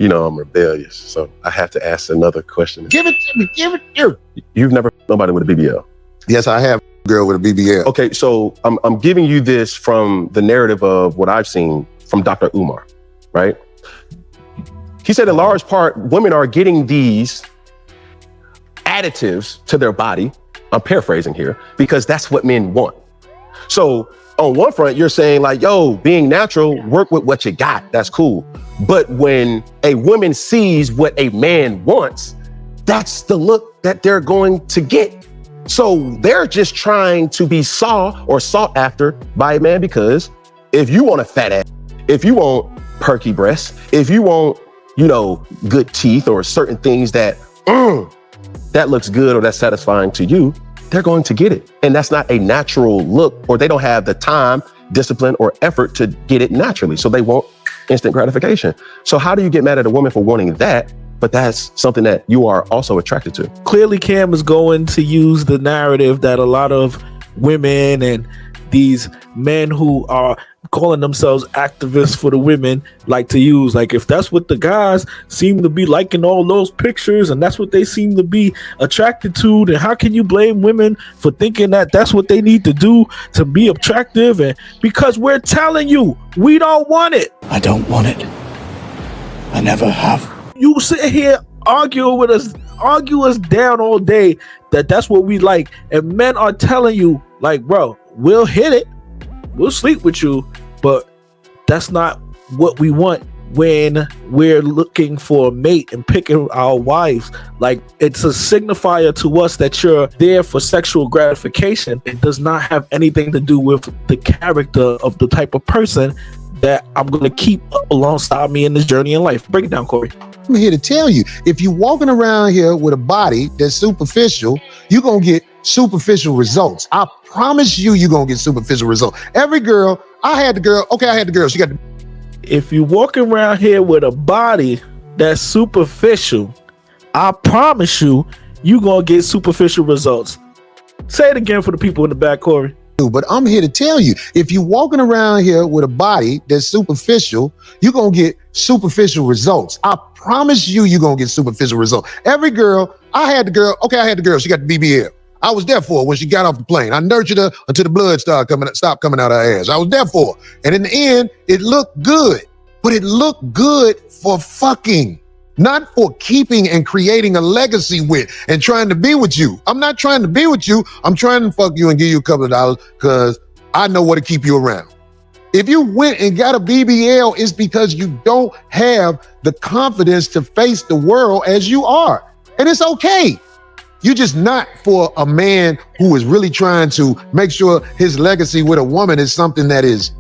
you know I'm rebellious, so I have to ask another question. Give it to me. Give it to me. You've never nobody with a BBL? Yes, I have a girl with a BBL. Okay, so I'm giving you this from the narrative of what I've seen from Dr. Umar, right? He said in large part, women are getting these additives to their body. I'm paraphrasing here because that's what men want. So on one front, you're saying like, yo, being natural, work with what you got. That's cool. But when a woman sees what a man wants, that's the look that they're going to get. So they're just trying to be sought after by a man, because if you want a fat ass, if you want perky breasts, if you want, you know, good teeth or certain things that looks good or that's satisfying to you, they're going to get it. And that's not a natural look, or they don't have the time, discipline, or effort to get it naturally. So they want instant gratification. So how do you get mad at a woman for wanting that, but that's something that you are also attracted to? Clearly, Cam is going to use the narrative that a lot of women and these men who are calling themselves activists for the women like to use. Like, if that's what the guys seem to be liking all those pictures and that's what they seem to be attracted to, then how can you blame women for thinking that that's what they need to do to be attractive? And because we're telling you, we don't want it. I don't want it. I never have. You sit here, argue us down all day that that's what we like. And men are telling you, like, bro, we'll hit it. We'll sleep with you, but that's not what we want when we're looking for a mate and picking our wives. Like, it's a signifier to us that you're there for sexual gratification. It does not have anything to do with the character of the type of person that I'm going to keep alongside me in this journey in life. Break it down, Corey. I'm here to tell you, if you're walking around here with a body that's superficial, you're going to get superficial results. I promise you, you're going to get superficial results. Every girl, I had the girl, she got the... If you walk around here with a body that's superficial, I promise you, you're going to get superficial results. Say it again for the people in the back, Corey. But I'm here to tell you, if you're walking around here with a body that's superficial, you're going to get superficial results. I promise you, you're going to get superficial results. Every girl, I had the girl, she got the BBL. I was there for her when she got off the plane. I nurtured her until the blood stopped coming out of her ass. I was there for her. And in the end, it looked good. But it looked good for fucking, not for keeping and creating a legacy with and trying to be with you. I'm not trying to be with you. I'm trying to fuck you and give you a couple of dollars because I know what to keep you around. If you went and got a BBL, it's because you don't have the confidence to face the world as you are. And it's okay. You're just not for a man who is really trying to make sure his legacy with a woman is something that is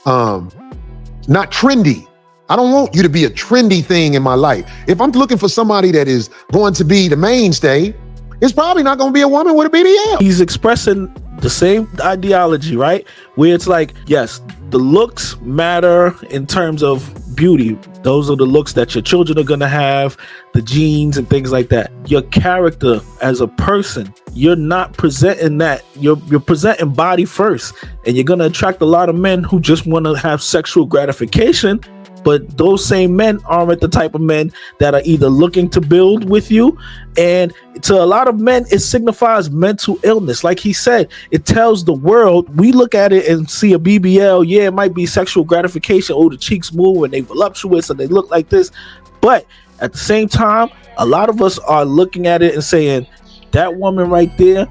not trendy. I don't want you to be a trendy thing in my life. If I'm looking for somebody that is going to be the mainstay, it's probably not going to be a woman with a BBL. He's expressing the same ideology, right? Where it's like, yes, the looks matter in terms of beauty. Those are the looks that your children are going to have, the genes and things like that. Your character as a person, you're not presenting that. You're presenting body first. And you're going to attract a lot of men who just want to have sexual gratification. But those same men aren't the type of men that are either looking to build with you. And to a lot of men, it signifies mental illness. Like he said, it tells the world, we look at it and see a BBL. Yeah, it might be sexual gratification. Oh, the cheeks move and they voluptuous and they look like this. But at the same time, a lot of us are looking at it and saying, that woman right there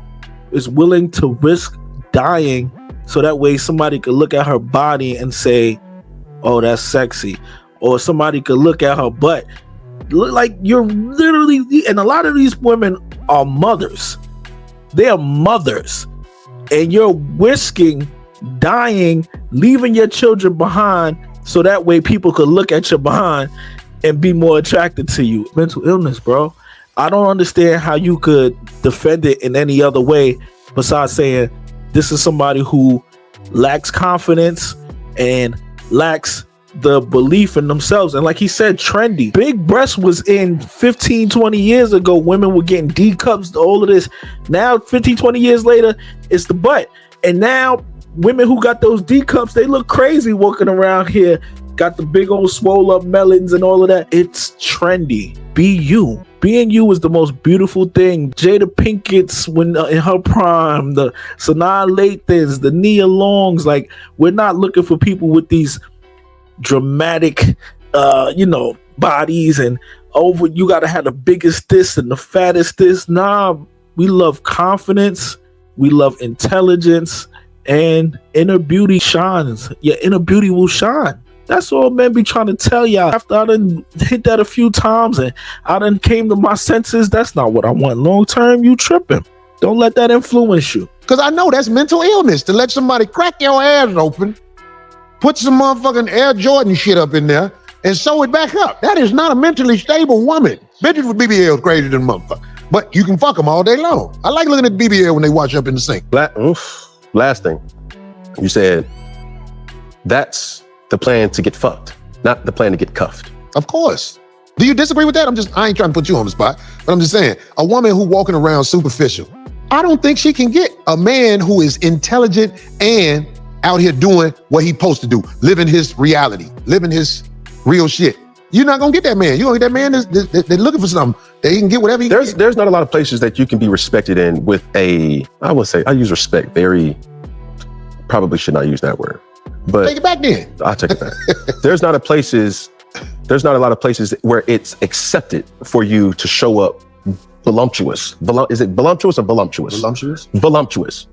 is willing to risk dying so that way somebody could look at her body and say, oh, that's sexy. Or somebody could look at her butt. Look like you're literally, and a lot of these women are mothers. They are mothers. And you're risking dying, leaving your children behind so that way people could look at your behind and be more attracted to you. Mental illness, bro. I don't understand how you could defend it in any other way besides saying this is somebody who lacks confidence and lacks the belief in themselves. And like he said, trendy. Big breast was in 15, 20 years ago. Women were getting D cups, all of this. Now, 15, 20 years later, it's the butt. And now women who got those D cups, they look crazy walking around here got the big old swole up melons and all of that. It's trendy. Be you. Being you is the most beautiful thing. Jada Pinkett's when in her prime, the Sanaa Lathan's, the Nia Longs. Like, we're not looking for people with these dramatic, bodies and you gotta have the biggest this and the fattest this. Nah, we love confidence, we love intelligence, and inner beauty shines. Your inner beauty will shine. That's all men be trying to tell y'all. After I done hit that a few times and I done came to my senses, that's not what I want. Long term, you tripping. Don't let that influence you. Because I know that's mental illness to let somebody crack your ass open, put some motherfucking Air Jordan shit up in there, and sew it back up. That is not a mentally stable woman. Bitches with BBLs crazy than motherfucker. But you can fuck them all day long. I like looking at the BBL when they wash up in the sink. Last thing. You said that's the plan to get fucked, not the plan to get cuffed. Of course. Do you disagree with that? I ain't trying to put you on the spot, but I'm just saying, a woman who walking around superficial, I don't think she can get a man who is intelligent and out here doing what he's supposed to do, living his reality, living his real shit. You're not gonna get that man. You're gonna get that man they're looking for something. They can get whatever he can. There's not a lot of places that you can be respected in with I use respect probably should not use that word. But take it back then. I'll take it back. There's not a lot of places where it's accepted for you to show up voluptuous. Is it voluptuous or voluptuous? Voluptuous? Voluptuous.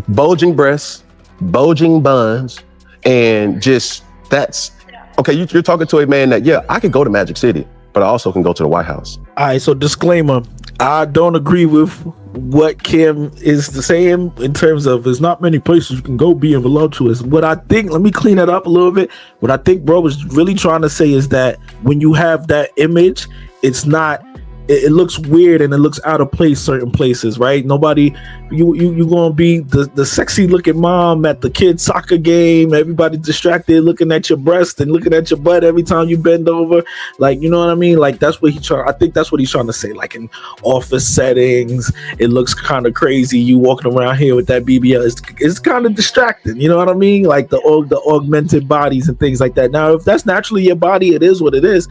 Bulging breasts, bulging buns, and just that's okay. You're talking to a man that, yeah, I could go to Magic City, but I also can go to the White House. All right, so disclaimer, I don't agree with what Kim is saying in terms of there's not many places you can go being voluptuous. What I think, let me clean that up a little bit. What I think bro was really trying to say is that when you have that image, it's not, it looks weird and it looks out of place certain places, right? Nobody, you gonna be the sexy looking mom at the kids soccer game, everybody distracted looking at your breast and looking at your butt every time you bend over, like, you know what I mean? Like, that's what I think that's what he's trying to say. Like, in office settings, it looks kind of crazy, you walking around here with that BBL, it's kind of distracting, you know what I mean? Like the augmented bodies and things like that. Now, if that's naturally your body, it is what it is.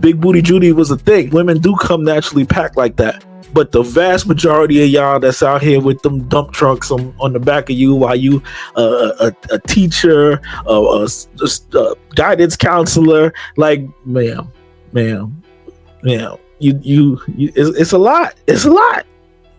Big booty Judy was a thing. Women do come naturally packed like that, but the vast majority of y'all that's out here with them dump trucks on the back of you while you a teacher, a guidance counselor, like ma'am, you it's a lot.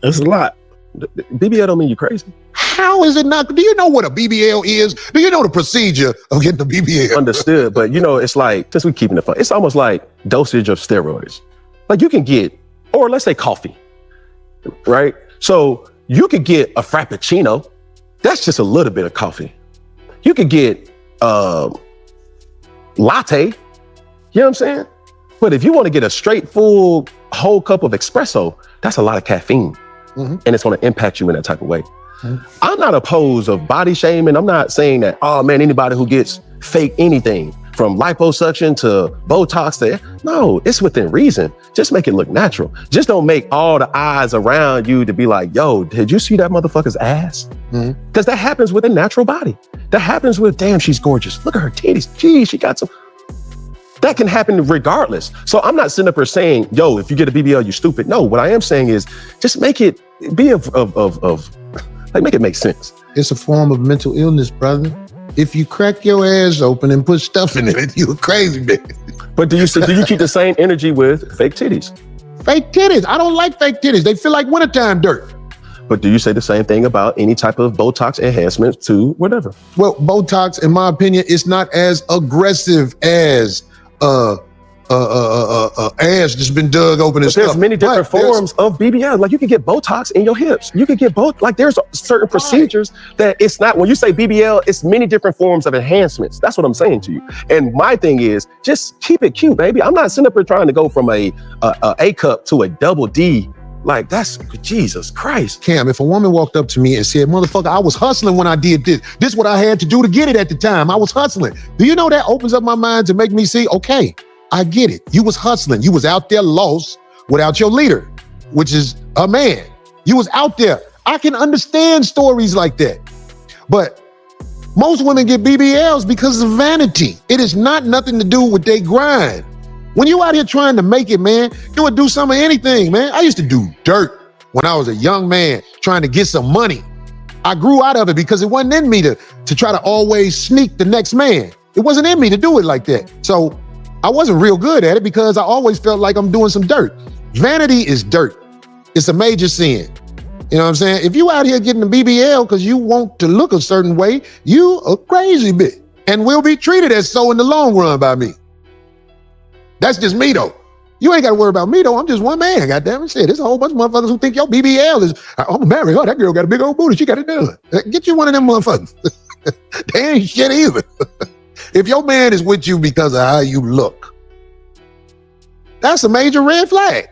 BBL don't mean you crazy. How is it not? Do you know what a BBL is? Do you know the procedure of getting the BBL? Understood, but it's like, since we keeping it fun, it's almost like dosage of steroids. Like, you can get, or let's say coffee, right? So you could get a Frappuccino. That's just a little bit of coffee. You could get latte. You know what I'm saying? But if you want to get a straight full whole cup of espresso, that's a lot of caffeine. Mm-hmm. And it's going to impact you in that type of way. Mm-hmm. I'm not opposed of body shaming. I'm not saying that, oh man, anybody who gets fake anything from liposuction to Botox no, it's within reason. Just make it look natural. Just don't make all the eyes around you to be like, yo, did you see that motherfucker's ass? Because that happens with a natural body. That happens with, damn, she's gorgeous. Look at her titties. Gee, she got some. That can happen regardless. So I'm not sitting up here saying, yo, if you get a BBL, you're stupid. No, what I am saying is just make it be make it make sense. It's a form of mental illness, brother. If you crack your ass open and put stuff in it, you a crazy bitch. But do you keep the same energy with fake titties? Fake titties. I don't like fake titties. They feel like wintertime dirt. But do you say the same thing about any type of Botox enhancement to whatever? Well, Botox, in my opinion, is not as aggressive as ass just been dug open and stuff. There's many different forms of BBL. Like, you can get Botox in your hips. You can get both. Like, there's certain procedures that it's not, when you say BBL, it's many different forms of enhancements. That's what I'm saying to you. And my thing is, just keep it cute, baby. I'm not sitting up here trying to go from a cup to a double D. Like, that's, Jesus Christ. Cam, if a woman walked up to me and said, motherfucker, I was hustling when I did this. This is what I had to do to get it at the time. I was hustling. Do you know that opens up my mind to make me see, okay, I get it. You was hustling. You was out there lost without your leader, which is a man. You was out there. I can understand stories like that. But Most women get BBLs because of vanity. It is not nothing to do with their grind. When you out here trying to make it, man, you would do some of anything, man. I used to do dirt when I was a young man trying to get some money. I grew out of it because it wasn't in me to try to always sneak the next man. It wasn't in me to do it like that. So I wasn't real good at it because I always felt like I'm doing some dirt. Vanity is dirt. It's a major sin. You know what I'm saying? If you out here getting a BBL because you want to look a certain way, you a crazy bitch and will be treated as so in the long run by me. That's just me though. You ain't got to worry about me though. I'm just one man. Goddamn it, shit. There's a whole bunch of motherfuckers who think your BBL is. I'm married. Oh, that girl got a big old booty. She got it done. Get you one of them motherfuckers. They ain't shit either. If your man is with you because of how you look, that's a major red flag.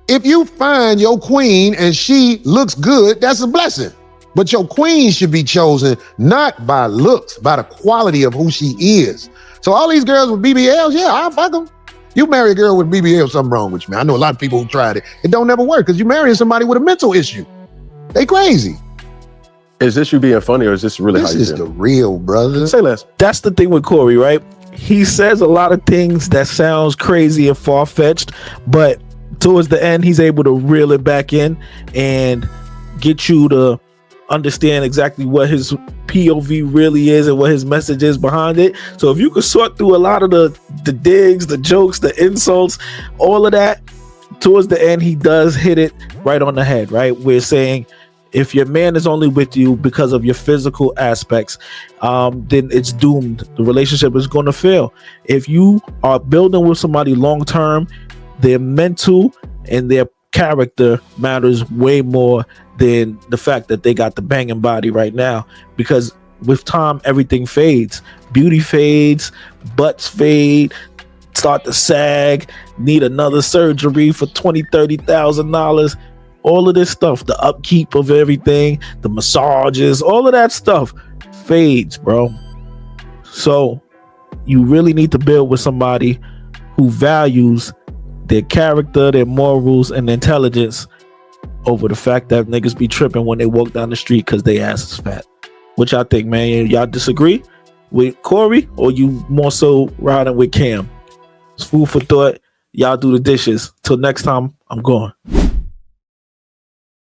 If you find your queen and she looks good, that's a blessing. But your queen should be chosen not by looks, by the quality of who she is. So all these girls with BBLs, yeah, I'll fuck them. You marry a girl with BBL, something wrong with you, man. I know a lot of people who tried it. It don't never work because you marrying somebody with a mental issue. They crazy. Is this you being funny or is this really how you This is the real, brother. Say less. That's the thing with Corey, right? He says a lot of things that sounds crazy and far-fetched, but towards the end, he's able to reel it back in and get you to understand exactly what his POV really is and what his message is behind it. So if you could sort through a lot of the digs, the jokes, the insults, all of that, towards the end, he does hit it right on the head, right? We're saying if your man is only with you because of your physical aspects, then it's doomed. The relationship is going to fail. If you are building with somebody long term, their mental and their character matters way more than the fact that they got the banging body right now. Because with time, everything fades. Beauty fades, butts fade, start to sag, need another surgery for $20,000-$30,000. All of this stuff, the upkeep of everything, the massages, all of that stuff fades, bro. So you really need to build with somebody who values their character, their morals, and intelligence over the fact that niggas be tripping when they walk down the street because they ass is fat. What y'all think, man? Y'all disagree with Corey or you more so riding with Cam? It's food for thought. Y'all do the dishes. Till next time, I'm going.